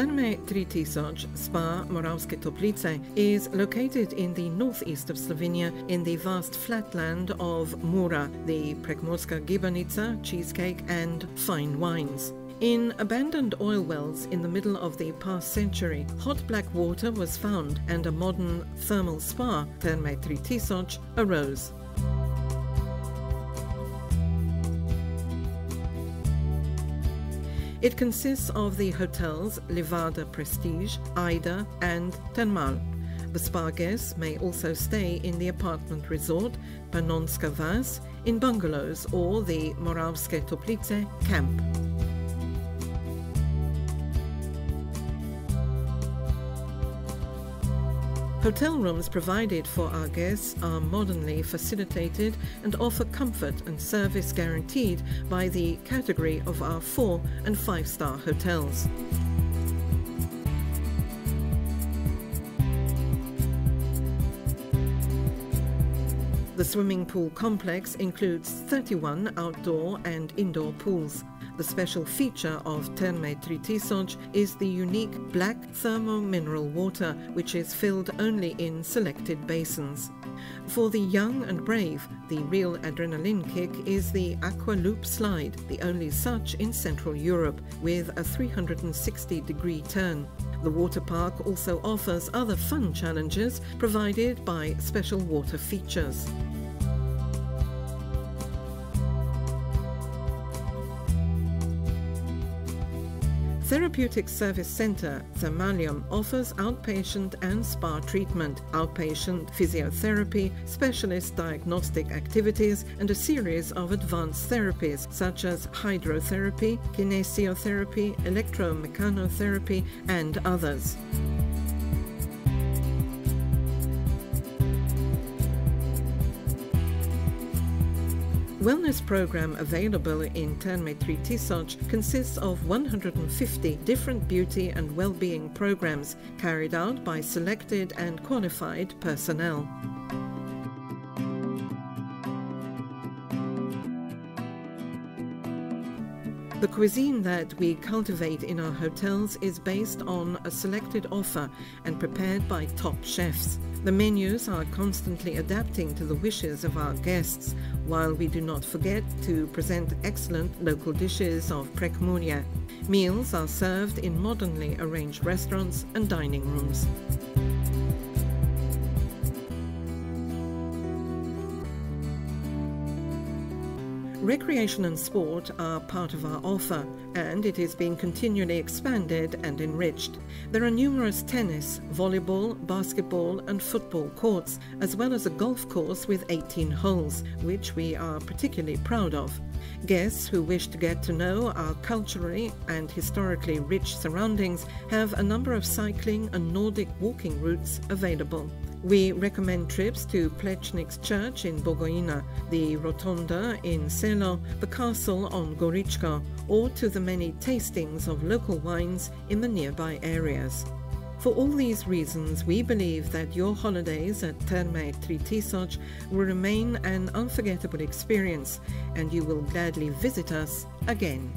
Terme 3000 Spa Moravske Toplice is located in the northeast of Slovenia in the vast flatland of Mura, the Prekmurska gibanica, cheesecake and fine wines. In abandoned oil wells in the middle of the past century, hot black water was found and a modern thermal spa, Terme 3000, arose. It consists of the hotels Lendava Prestige, Aida and Terme. The spa guests may also stay in the apartment resort Panonska Vas, in bungalows or the Moravske Toplice camp. Hotel rooms provided for our guests are modernly facilitated and offer comfort and service guaranteed by the category of our 4- and 5-star hotels. The swimming pool complex includes 31 outdoor and indoor pools. The special feature of Terme 3000 is the unique black thermo-mineral water, which is filled only in selected basins. For the young and brave, the real adrenaline kick is the Aqua Loop slide, the only such in Central Europe, with a 360-degree turn. The water park also offers other fun challenges provided by special water features. Therapeutic Service Center Thermalium offers outpatient and spa treatment, outpatient physiotherapy, specialist diagnostic activities and a series of advanced therapies such as hydrotherapy, kinesiotherapy, electromechanotherapy and others. Wellness program available in Terme 3000 consists of 150 different beauty and well-being programs carried out by selected and qualified personnel. The cuisine that we cultivate in our hotels is based on a selected offer and prepared by top chefs. The menus are constantly adapting to the wishes of our guests, while we do not forget to present excellent local dishes of Prekmurje. Meals are served in modernly arranged restaurants and dining rooms. Recreation and sport are part of our offer, and it is being continually expanded and enriched. There are numerous tennis, volleyball, basketball and football courts, as well as a golf course with 18 holes, which we are particularly proud of. Guests who wish to get to know our culturally and historically rich surroundings have a number of cycling and Nordic walking routes available. We recommend trips to Plečnik's Church in Bogojina, the Rotonda in Selo, the castle on Goričko, or to the many tastings of local wines in the nearby areas. For all these reasons, we believe that your holidays at Terme 3000 will remain an unforgettable experience, and you will gladly visit us again.